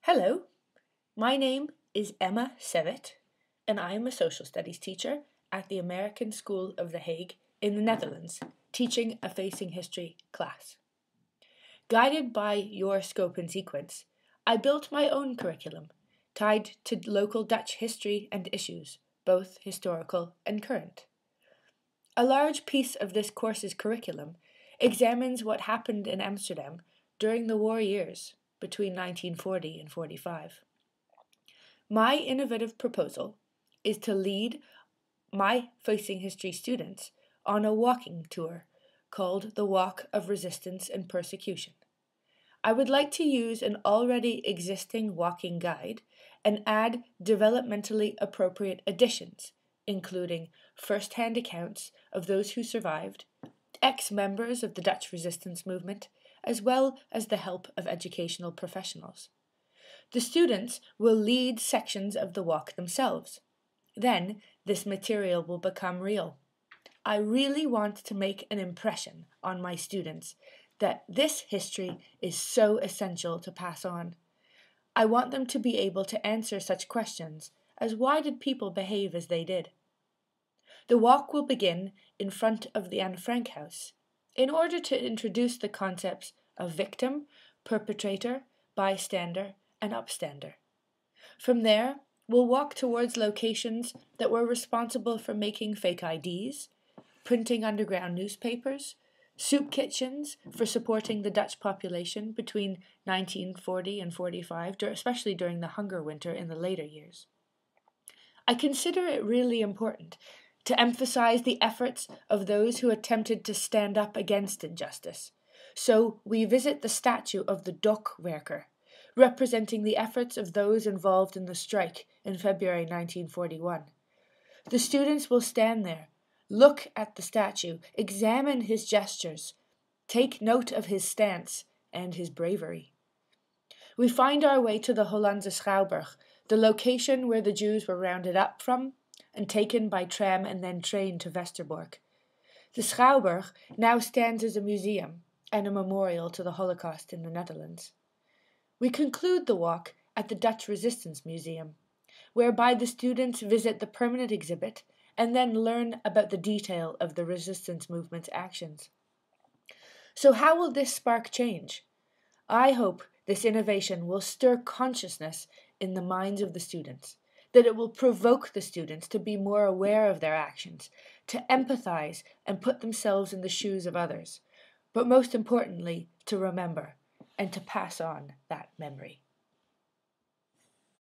Hello, my name is Emma Sevitt, and I am a social studies teacher at the American School of The Hague in the Netherlands, teaching a facing history class. Guided by your scope and sequence, I built my own curriculum, tied to local Dutch history and issues, both historical and current. A large piece of this course's curriculum examines what happened in Amsterdam during the war years between 1940 and 45. My innovative proposal is to lead my facing history students on a walking tour called the Walk of Resistance and Persecution. I would like to use an already existing walking guide and add developmentally appropriate additions, including first-hand accounts of those who survived, ex-members of the Dutch resistance movement, as well as the help of educational professionals. The students will lead sections of the walk themselves. Then, this material will become real. I really want to make an impression on my students that this history is so essential to pass on. I want them to be able to answer such questions as why did people behave as they did? The walk will begin in front of the Anne Frank House in order to introduce the concepts of victim, perpetrator, bystander, and upstander. From there, we'll walk towards locations that were responsible for making fake IDs, printing underground newspapers, soup kitchens for supporting the Dutch population between 1940 and 45, especially during the hunger winter in the later years. I consider it really important to emphasize the efforts of those who attempted to stand up against injustice. So we visit the statue of the Dokwerker, representing the efforts of those involved in the strike in February 1941. The students will stand there, look at the statue, examine his gestures, take note of his stance and his bravery. We find our way to the Hollandse Schouwburg, the location where the Jews were rounded up from and taken by tram and then train to Westerbork. The Schouwburg now stands as a museum and a memorial to the Holocaust in the Netherlands. We conclude the walk at the Dutch Resistance Museum, whereby the students visit the permanent exhibit and then learn about the detail of the resistance movement's actions. So how will this spark change? I hope this innovation will stir consciousness in the minds of the students, that it will provoke the students to be more aware of their actions, to empathize and put themselves in the shoes of others, but most importantly, to remember and to pass on that memory.